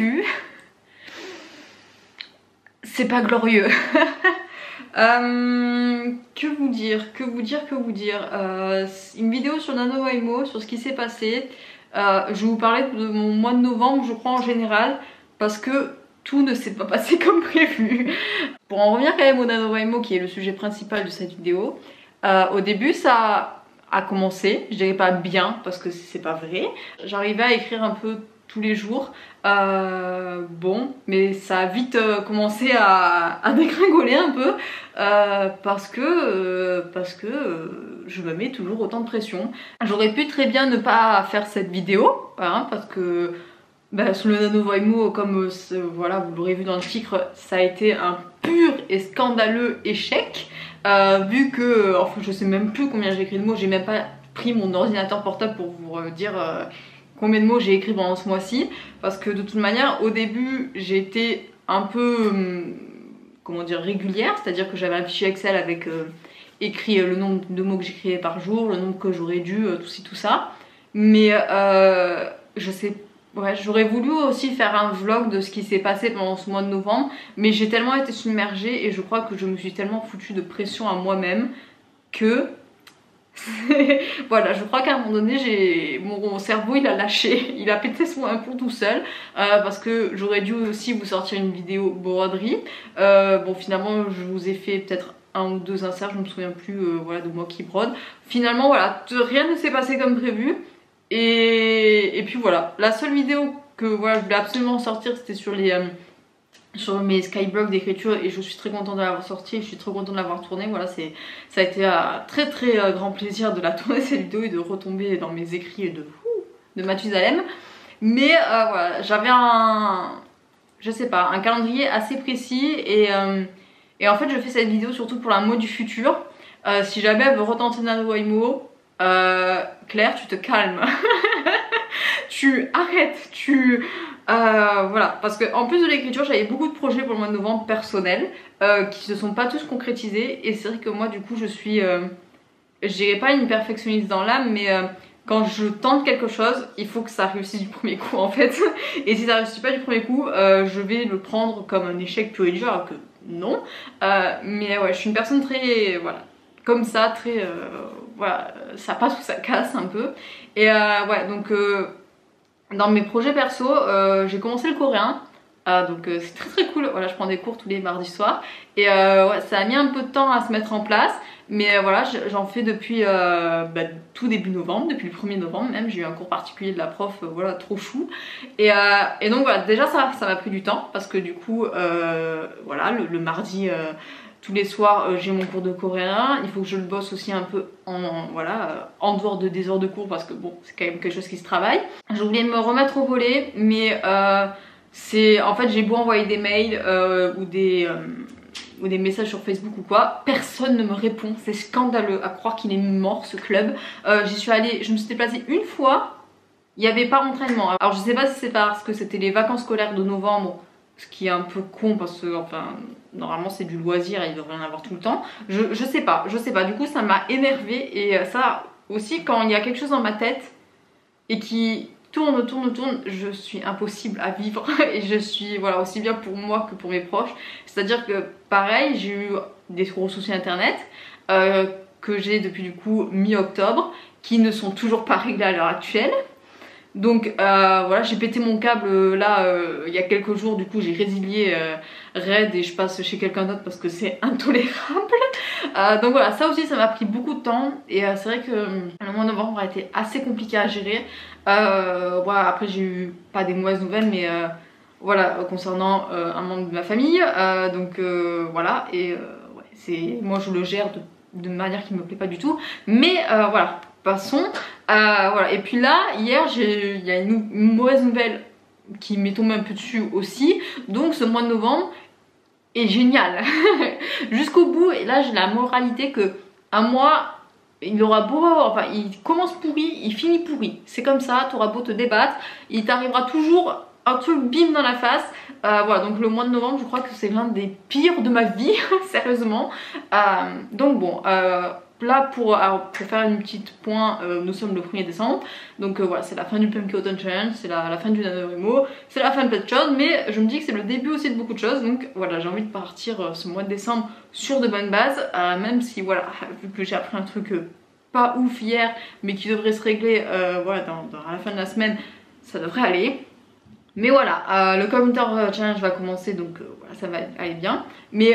prévu. C'est pas glorieux. Que vous dire. Une vidéo sur NaNoWriMo, sur ce qui s'est passé. Je vais vous parler de mon mois de novembre, je crois, en général, parce que tout ne s'est pas passé comme prévu. Pour en revenir quand même au NaNoWriMo, qui est le sujet principal de cette vidéo, au début ça a commencé, je dirais pas bien parce que c'est pas vrai. J'arrivais à écrire un peu tous les jours, bon, mais ça a vite commencé à dégringoler un peu parce que je me mets toujours autant de pression. J'aurais pu très bien ne pas faire cette vidéo, hein, parce que sur le NaNoWriMo, comme voilà, vous l'aurez vu dans le titre, ça a été un pur et scandaleux échec. Vu que, enfin, je sais même plus combien j'ai écrit de mots, j'ai même pas pris mon ordinateur portable pour vous dire combien de mots j'ai écrit pendant ce mois-ci. Parce que de toute manière, au début, j'ai été un peu, comment dire, régulière, c'est-à-dire que j'avais un fichier Excel avec écrit le nombre de mots que j'écrivais par jour, le nombre que j'aurais dû, tout ci, tout ça. Mais je sais. Ouais, j'aurais voulu aussi faire un vlog de ce qui s'est passé pendant ce mois de novembre, mais j'ai tellement été submergée et je crois que je me suis tellement foutue de pression à moi-même que voilà, je crois qu'à un moment donné, mon cerveau il a lâché, il a pété un plomb tout seul, parce que j'aurais dû aussi vous sortir une vidéo broderie. Bon, finalement, je vous ai fait peut-être un ou deux inserts, je me souviens plus, voilà, de moi qui brode. Finalement, voilà, rien ne s'est passé comme prévu. Et puis voilà, la seule vidéo que voilà, je voulais absolument sortir, c'était sur mes skyblogs d'écriture, et je suis très contente de l'avoir sortie, je suis très contente de l'avoir tournée. Voilà, ça a été un très grand plaisir de la tourner cette vidéo et de retomber dans mes écrits de Mathusalem. Mais voilà, j'avais je sais pas, un calendrier assez précis, et en fait je fais cette vidéo surtout pour la mode du futur. Si jamais elle veut retenter NaNoWriMo, Claire, tu te calmes. Tu arrêtes, voilà, parce que en plus de l'écriture, j'avais beaucoup de projets pour le mois de novembre personnels qui se sont pas tous concrétisés, et c'est vrai que moi du coup je suis, je dirais pas une perfectionniste dans l'âme, mais quand je tente quelque chose, il faut que ça réussisse du premier coup en fait. Et si ça réussit pas du premier coup, je vais le prendre comme un échec pur et dur, alors que non. Mais ouais, je suis une personne très, voilà, comme ça, très, voilà, ça passe ou ça casse un peu. Et ouais, donc dans mes projets perso, j'ai commencé le coréen. Donc c'est très cool. Voilà, je prends des cours tous les mardis soirs. Et ouais, ça a mis un peu de temps à se mettre en place. Mais voilà, j'en fais depuis tout début novembre, depuis le 1er novembre même. J'ai eu un cours particulier de la prof, voilà, trop chou. Et donc voilà, déjà ça m'a pris du temps. Parce que du coup, voilà, le mardi... tous les soirs, j'ai mon cours de coréen. Il faut que je le bosse aussi un peu en dehors des heures de cours, parce que bon, c'est quand même quelque chose qui se travaille. Je voulais me remettre au volley, mais en fait, j'ai beau envoyer des mails ou des messages sur Facebook ou quoi, personne ne me répond. C'est scandaleux, à croire qu'il est mort ce club. Je me suis déplacée une fois, il n'y avait pas d'entraînement. Alors je sais pas si c'est parce que c'était les vacances scolaires de novembre, ce qui est un peu con parce que enfin normalement c'est du loisir et il devrait en avoir tout le temps. Je sais pas, du coup ça m'a énervée. Et ça aussi, quand il y a quelque chose dans ma tête et qui tourne, je suis impossible à vivre. Et je suis, voilà, aussi bien pour moi que pour mes proches. C'est à dire que pareil, j'ai eu des gros soucis internet que j'ai depuis du coup mi-octobre, qui ne sont toujours pas réglés à l'heure actuelle. Donc voilà, j'ai pété mon câble là il y a quelques jours. Du coup j'ai résilié Red et je passe chez quelqu'un d'autre parce que c'est intolérable. Donc voilà, ça aussi ça m'a pris beaucoup de temps. Et c'est vrai que le mois de novembre a été assez compliqué à gérer. Voilà, après j'ai eu pas des mauvaises nouvelles, mais voilà, concernant un membre de ma famille. Donc voilà, et ouais, moi je le gère de manière qui me plaît pas du tout. Mais voilà, passons. Voilà. Et puis là, hier, il y a une mauvaise nouvelle qui m'est tombée un peu dessus aussi. Donc ce mois de novembre est génial jusqu'au bout. Et là, j'ai la moralité que un mois, il aura beau, enfin, il commence pourri, il finit pourri. C'est comme ça, tu auras beau te débattre, il t'arrivera toujours un truc bim dans la face. Voilà, donc le mois de novembre, je crois que c'est l'un des pires de ma vie, sérieusement. Donc bon, là pour faire une petite point, nous sommes le 1er décembre, donc voilà, c'est la fin du Pumpkin Autumn Challenge, c'est la fin du NaNoWriMo, c'est la fin de plein de choses, mais je me dis que c'est le début aussi de beaucoup de choses, donc voilà, j'ai envie de partir ce mois de décembre sur de bonnes bases, même si voilà, vu que j'ai appris un truc pas ouf hier, mais qui devrait se régler voilà, à la fin de la semaine, ça devrait aller. Mais voilà, le Community Challenge va commencer, donc voilà, ça va aller bien. Mais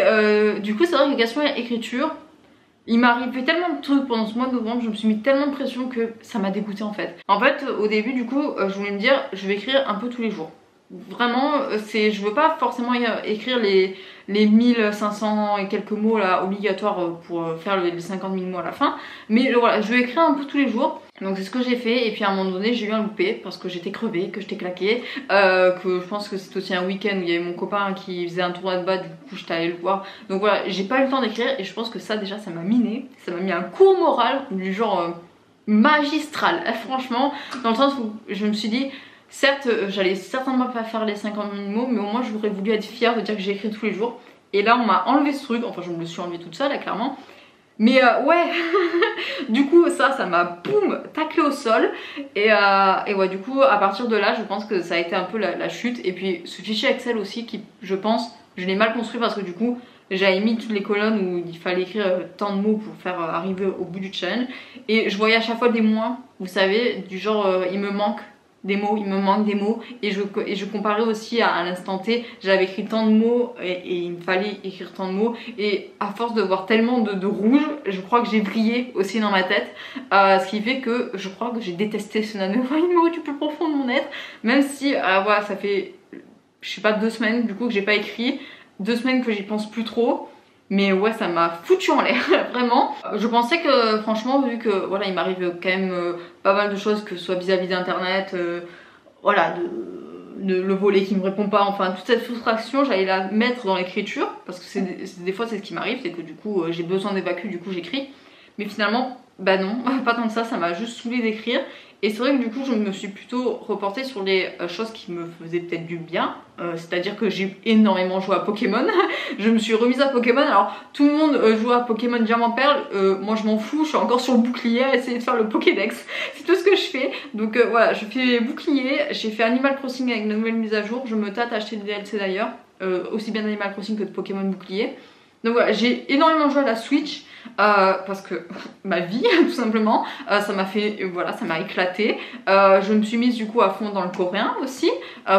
du coup, c'est vrai que question écriture, il m'est arrivé tellement de trucs pendant ce mois de novembre, je me suis mis tellement de pression que ça m'a dégoûté en fait. En fait, au début, du coup, je voulais me dire, je vais écrire un peu tous les jours. Vraiment, je veux pas forcément écrire les 1500 et quelques mots là obligatoires pour faire les 50 000 mots à la fin, mais voilà, je vais écrire un peu tous les jours. Donc c'est ce que j'ai fait, et puis à un moment donné j'ai eu un loupé parce que j'étais crevée, que j'étais claquée, que je pense que c'était aussi un week-end où il y avait mon copain qui faisait un tournoi de bas, du coup j'étais allée le voir. Donc voilà, j'ai pas eu le temps d'écrire, et je pense que ça déjà ça m'a miné, ça m'a mis un coup au moral du genre magistral, franchement, dans le sens où je me suis dit, certes j'allais certainement pas faire les 50 000 mots, mais au moins j'aurais voulu être fière de dire que j'ai écrit tous les jours. Et là on m'a enlevé ce truc, enfin je me le suis enlevé toute seule là, clairement. Mais ouais, du coup ça m'a boum taclé au sol, et ouais, du coup à partir de là je pense que ça a été un peu la chute. Et puis ce fichier Excel aussi qui, je pense, je l'ai mal construit parce que du coup j'avais mis toutes les colonnes où il fallait écrire tant de mots pour faire arriver au bout du challenge, et je voyais à chaque fois des moins, vous savez, du genre il me manque des mots, il me manque des mots, et je comparais aussi à l'instant T, j'avais écrit tant de mots et il me fallait écrire tant de mots, et à force de voir tellement de rouge, je crois que j'ai brillé aussi dans ma tête, ce qui fait que je crois que j'ai détesté ce NaNoWriMo du plus profond de mon être, même si voilà, ça fait je sais pas 2 semaines du coup que j'ai pas écrit, 2 semaines que j'y pense plus trop. Mais ouais, ça m'a foutu en l'air, vraiment. Je pensais que franchement, vu que voilà, il m'arrive quand même pas mal de choses, que ce soit vis-à-vis d'internet, voilà, le volet qui me répond pas, enfin toute cette frustration, j'allais la mettre dans l'écriture, parce que des fois c'est ce qui m'arrive, c'est que du coup j'ai besoin d'évacuer, du coup j'écris. Mais finalement, bah non, pas tant que ça m'a juste saoulé d'écrire. Et c'est vrai que du coup je me suis plutôt reportée sur les choses qui me faisaient peut-être du bien, c'est-à-dire que j'ai énormément joué à Pokémon. Je me suis remise à Pokémon, alors tout le monde joue à Pokémon Diamant Perle, moi je m'en fous, je suis encore sur le bouclier à essayer de faire le Pokédex, c'est tout ce que je fais. Donc voilà, je fais bouclier, j'ai fait Animal Crossing avec une nouvelle mise à jour, je me tâte à acheter des DLC d'ailleurs, aussi bien d'Animal Crossing que de Pokémon bouclier. Donc voilà, j'ai énormément joué à la Switch, parce que ma vie tout simplement, ça m'a fait, voilà, ça m'a éclaté. Je me suis mise du coup à fond dans le coréen aussi,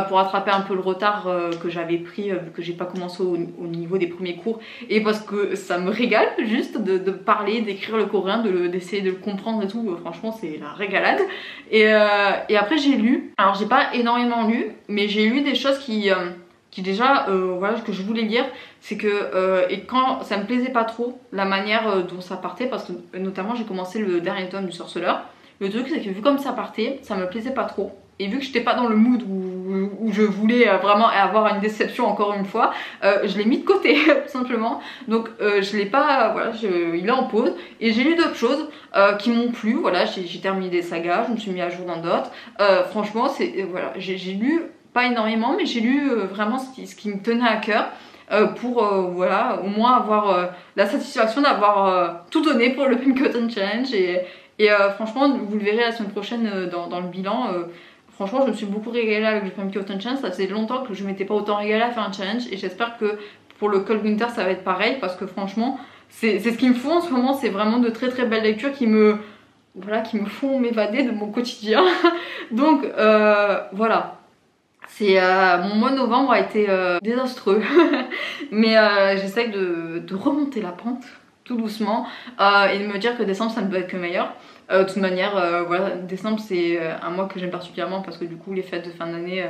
pour rattraper un peu le retard que j'avais pris, vu que j'ai pas commencé au niveau des premiers cours, et parce que ça me régale juste de parler, d'écrire le coréen, d'essayer de le comprendre et tout. Franchement c'est la régalade. Et après j'ai lu, alors j'ai pas énormément lu, mais j'ai lu des choses qui déjà voilà, ce que je voulais lire, c'est que et quand ça me plaisait pas trop la manière dont ça partait, parce que notamment j'ai commencé le dernier tome du Sorceleur, le truc c'est que vu comme ça partait, ça me plaisait pas trop, et vu que j'étais pas dans le mood où je voulais vraiment avoir une déception encore une fois, je l'ai mis de côté tout simplement. Donc je l'ai pas, voilà, il est en pause, et j'ai lu d'autres choses qui m'ont plu. Voilà, j'ai terminé des sagas, je me suis mis à jour dans d'autres, franchement c'est voilà, j'ai lu pas énormément, mais j'ai lu vraiment ce qui me tenait à cœur, pour voilà, au moins avoir la satisfaction d'avoir tout donné pour le Pumpkin Autumn Challenge. Et franchement, vous le verrez la semaine prochaine dans le bilan. Franchement, je me suis beaucoup régalée avec le Pumpkin Autumn Challenge. Ça faisait longtemps que je m'étais pas autant régalée à faire un challenge, et j'espère que pour le Cold Winter ça va être pareil, parce que franchement c'est ce qu'il me faut en ce moment. C'est vraiment de très très belles lectures qui me font m'évader de mon quotidien. Donc voilà. Mon mois de novembre a été désastreux, mais j'essaye de remonter la pente tout doucement, et de me dire que décembre ça ne peut être que meilleur. De toute manière, voilà, décembre c'est un mois que j'aime particulièrement, parce que du coup les fêtes de fin d'année,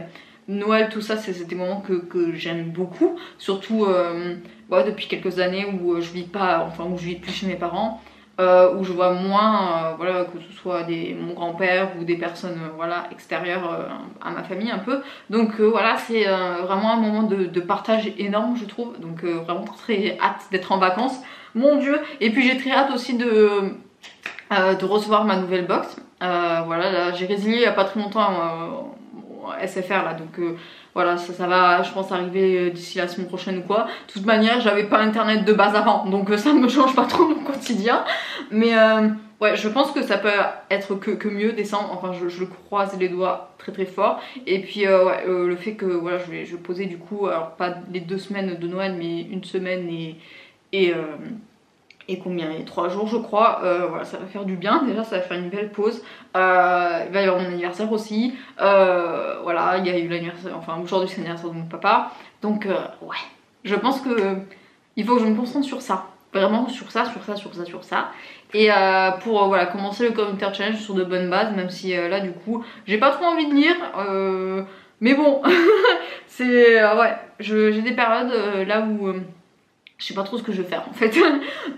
Noël, tout ça, c'est des moments que j'aime beaucoup, surtout ouais, depuis quelques années où je vis pas, enfin où je vis plus chez mes parents. Où je vois moins, voilà, que ce soit mon grand-père ou des personnes voilà, extérieures à ma famille un peu. Donc voilà, c'est vraiment un moment de partage énorme, je trouve. Donc vraiment très hâte d'être en vacances, mon dieu. Et puis j'ai très hâte aussi de recevoir ma nouvelle box. Voilà, là j'ai résilié il n'y a pas très longtemps SFR là, donc voilà, ça va je pense arriver d'ici la semaine prochaine ou quoi. De toute manière j'avais pas internet de base avant, donc ça me change pas trop mon quotidien. Mais ouais, je pense que ça peut être que mieux décembre, enfin je croise les doigts très fort. Et puis ouais, le fait que voilà, je vais poser du coup, alors pas les 2 semaines de Noël, mais une semaine et combien, et 3 jours je crois, voilà, ça va faire du bien, déjà ça va faire une belle pause. Il va y avoir mon anniversaire aussi, voilà, il y a eu l'anniversaire, enfin aujourd'hui c'est l'anniversaire de mon papa, donc ouais, je pense que il faut que je me concentre sur ça, vraiment sur ça. Et pour voilà, commencer le commentaire challenge sur de bonnes bases, même si là du coup j'ai pas trop envie de lire, mais bon, c'est ouais, j'ai des périodes là où je sais pas trop ce que je vais faire en fait.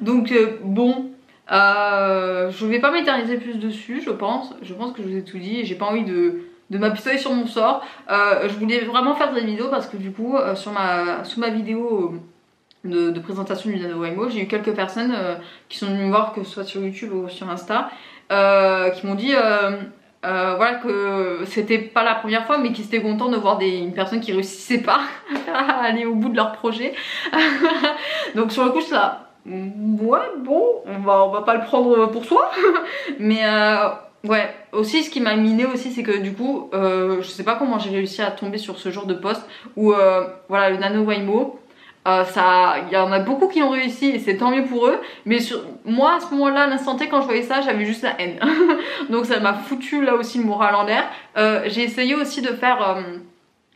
Donc bon, je vais pas m'éterniser plus dessus, je pense que je vous ai tout dit et j'ai pas envie de m'apitoyer sur mon sort. Je voulais vraiment faire cette vidéo parce que du coup sous ma vidéo de présentation du NaNoWriMo, j'ai eu quelques personnes qui sont venues me voir, que ce soit sur YouTube ou sur Insta, qui m'ont dit voilà, que c'était pas la première fois mais qu'ils étaient contents de voir une personne qui réussissait pas à aller au bout de leur projet. Donc sur le coup je suis là, ouais bon, on va pas le prendre pour soi. Mais ouais, aussi ce qui m'a miné aussi, c'est que du coup je sais pas comment j'ai réussi à tomber sur ce genre de post où voilà, le NaNoWriMo, il y en a beaucoup qui ont réussi et c'est tant mieux pour eux, mais moi à ce moment là, à l'instant T, quand je voyais ça, j'avais juste la haine. Donc ça m'a foutu là aussi le moral en l'air. J'ai essayé aussi de faire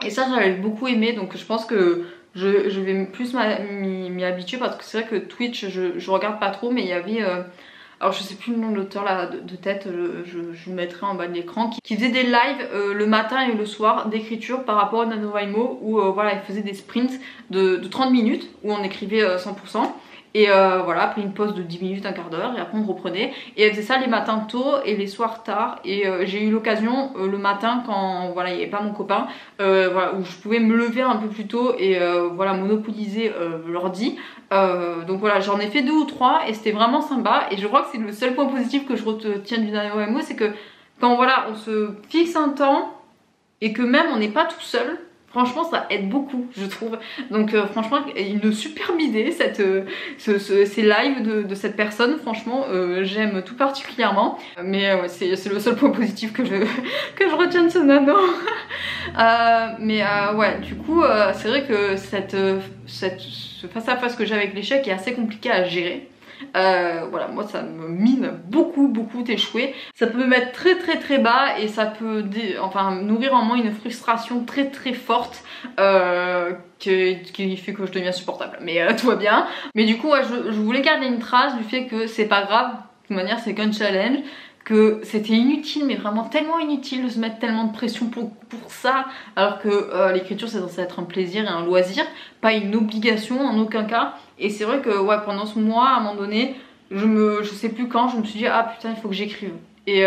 et ça j'avais beaucoup aimé, donc je pense que je vais plus m'y habituer, parce que c'est vrai que Twitch je regarde pas trop, mais il y avait alors je sais plus le nom de l'auteur là de tête, je vous mettrai en bas de l'écran, qui faisait des lives le matin et le soir d'écriture par rapport au NaNoWriMo, où voilà, il faisait des sprints de 30 minutes où on écrivait 100%. Et voilà, après une pause de 10 minutes, un quart d'heure, et après on reprenait. Et elle faisait ça les matins tôt et les soirs tard. Et j'ai eu l'occasion le matin, quand voilà, il n'y avait pas mon copain, voilà, où je pouvais me lever un peu plus tôt et voilà, monopoliser l'ordi. Donc voilà, j'en ai fait 2 ou 3 et c'était vraiment sympa. Et je crois que c'est le seul point positif que je retiens du NaNoWriMo, c'est que quand voilà, on se fixe un temps et que même on n'est pas tout seul, franchement ça aide beaucoup, je trouve. Donc franchement, une superbe idée ces lives de cette personne. Franchement j'aime tout particulièrement. Mais ouais, c'est le seul point positif que je retiens de ce nano. Mais ouais, du coup c'est vrai que ce face à face que j'ai avec l'échec est assez compliqué à gérer. Voilà, moi ça me mine beaucoup d'échouer. Ça peut me mettre très bas et ça peut enfin nourrir en moi une frustration très forte qui fait que je deviens insupportable. Mais tout va bien. Mais du coup ouais, je voulais garder une trace du fait que c'est pas grave, de toute manière c'est qu'un challenge, que c'était inutile, mais vraiment tellement inutile de se mettre tellement de pression pour ça, alors que l'écriture c'est censé être un plaisir et un loisir, pas une obligation en aucun cas. Et c'est vrai que ouais, pendant ce mois, à un moment donné, je sais plus quand, je me suis dit ah putain, il faut que j'écrive. Et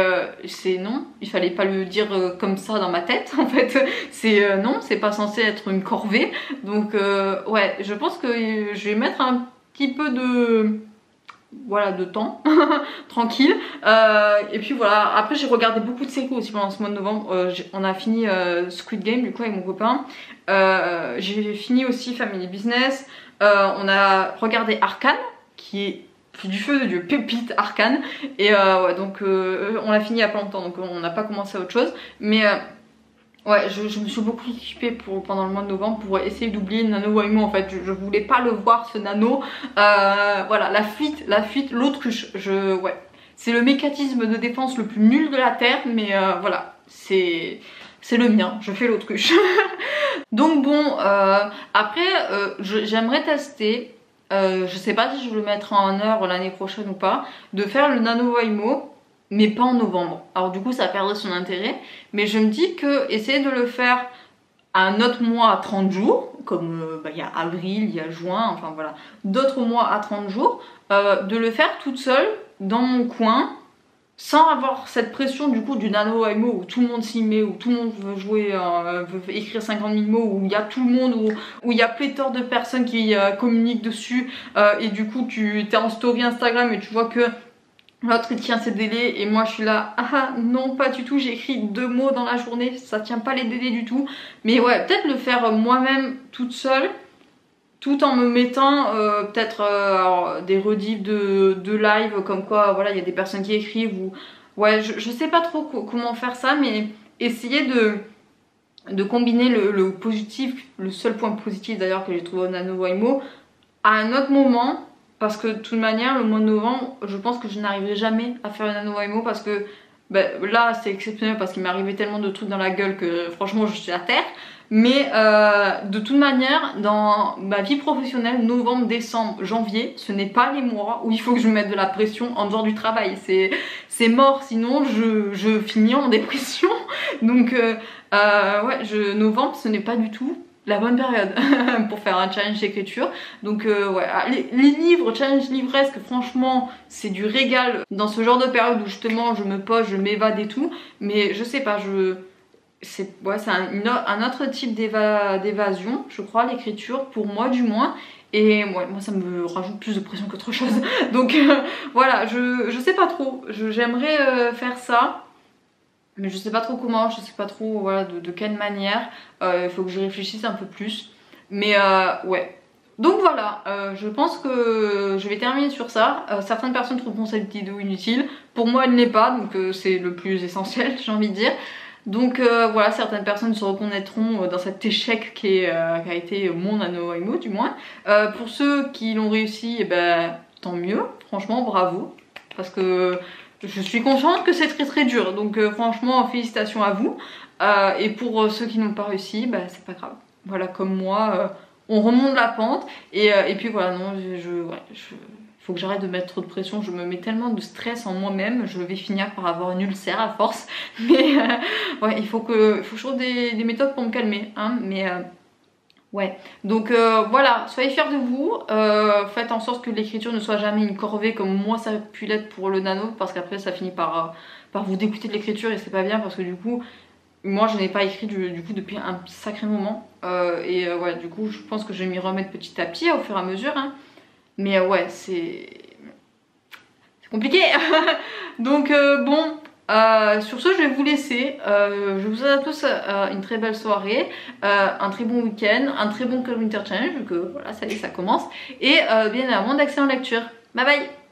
c'est non, il fallait pas le dire comme ça dans ma tête en fait. C'est non, c'est pas censé être une corvée. Donc ouais, je pense que je vais mettre un petit peu de voilà, de temps tranquille. Et puis voilà, après j'ai regardé beaucoup de séries aussi pendant ce mois de novembre. On a fini Squid Game du coup avec mon copain. J'ai fini aussi Family Business. On a regardé Arcane, qui est du feu de Dieu, pépite Arcane. Et ouais, donc on l'a fini il y a pas longtemps, donc on n'a pas commencé à autre chose. Mais ouais, je me suis beaucoup occupée pendant le mois de novembre pour essayer d'oublier le NaNoWriMo en fait. Je voulais pas le voir, ce nano. Voilà, la fuite, l'autruche. Ouais, c'est le mécanisme de défense le plus nul de la Terre, mais voilà, c'est le mien, je fais l'autruche. Donc bon, après, j'aimerais tester, je sais pas si je vais le mettre en œuvre l'année prochaine ou pas, de faire le NaNoWriMo, mais pas en novembre. Alors du coup ça perdrait son intérêt, mais je me dis que essayer de le faire à un autre mois à 30 jours, comme il y a avril, il y a juin, enfin voilà, d'autres mois à 30 jours, de le faire toute seule dans mon coin, sans avoir cette pression du coup du NaNoWriMo où tout le monde s'y met, où tout le monde veut jouer, veut écrire 50 000 mots, où il y a tout le monde, où il y a pléthore de personnes qui communiquent dessus, et du coup tu es en story Instagram et tu vois que l'autre il tient ses délais et moi je suis là, ah non pas du tout, j'ai écrit 2 mots dans la journée, ça tient pas les délais du tout. Mais ouais, peut-être le faire moi-même toute seule, tout en me mettant peut-être des rediffs de live, comme quoi voilà, il y a des personnes qui écrivent ou ouais, je sais pas trop comment faire ça, mais essayer de combiner le positif, le seul point positif d'ailleurs que j'ai trouvé au NaNoWriMo, à un autre moment, parce que de toute manière le mois de novembre je pense que je n'arriverai jamais à faire le NaNoWriMo parce que là c'est exceptionnel parce qu'il m'est arrivé tellement de trucs dans la gueule que franchement je suis à terre. Mais de toute manière, dans ma vie professionnelle, novembre, décembre, janvier, ce n'est pas les mois où il faut que je me mette de la pression en dehors du travail. C'est mort, sinon je finis en dépression. Donc ouais, novembre, ce n'est pas du tout la bonne période pour faire un challenge d'écriture. Donc ouais, les livres, challenge livresque, franchement, c'est du régal dans ce genre de période où justement je me pose, je m'évade et tout. Mais je sais pas, c'est un autre type d'évasion, je crois, l'écriture, pour moi du moins. Et ouais, moi ça me rajoute plus de pression qu'autre chose. Donc voilà, je sais pas trop, j'aimerais faire ça. Mais je sais pas trop comment, je sais pas trop voilà, de quelle manière. Il faut que je réfléchisse un peu plus. Mais ouais. Donc voilà, je pense que je vais terminer sur ça. Certaines personnes trouveront cette vidéo inutile. Pour moi elle n'est pas, donc c'est le plus essentiel, j'ai envie de dire. Donc voilà, certaines personnes se reconnaîtront dans cet échec qui a été mon NaNoWriMo du moins. Pour ceux qui l'ont réussi, tant mieux, franchement bravo. Parce que je suis consciente que c'est très dur, donc franchement félicitations à vous. Et pour ceux qui n'ont pas réussi, c'est pas grave. Voilà, comme moi, on remonte la pente. Et puis voilà, non, faut que j'arrête de mettre trop de pression, je me mets tellement de stress en moi-même, je vais finir par avoir une ulcère à force. Mais ouais, il faut que je trouve des méthodes pour me calmer, hein, mais ouais. Donc voilà, soyez fiers de vous, faites en sorte que l'écriture ne soit jamais une corvée comme moi ça a pu l'être pour le nano, parce qu'après ça finit par vous dégoûter de l'écriture et c'est pas bien parce que du coup, moi je n'ai pas écrit du coup depuis un sacré moment. Ouais, du coup je pense que je vais m'y remettre petit à petit au fur et à mesure, hein. Mais ouais, c'est compliqué. Donc bon, sur ce je vais vous laisser. Je vous souhaite à tous une très belle soirée, un très bon week-end, un très bon Winter Challenge, vu que voilà, ça y est, ça commence. Et bien évidemment d'excellentes lectures. Bye bye.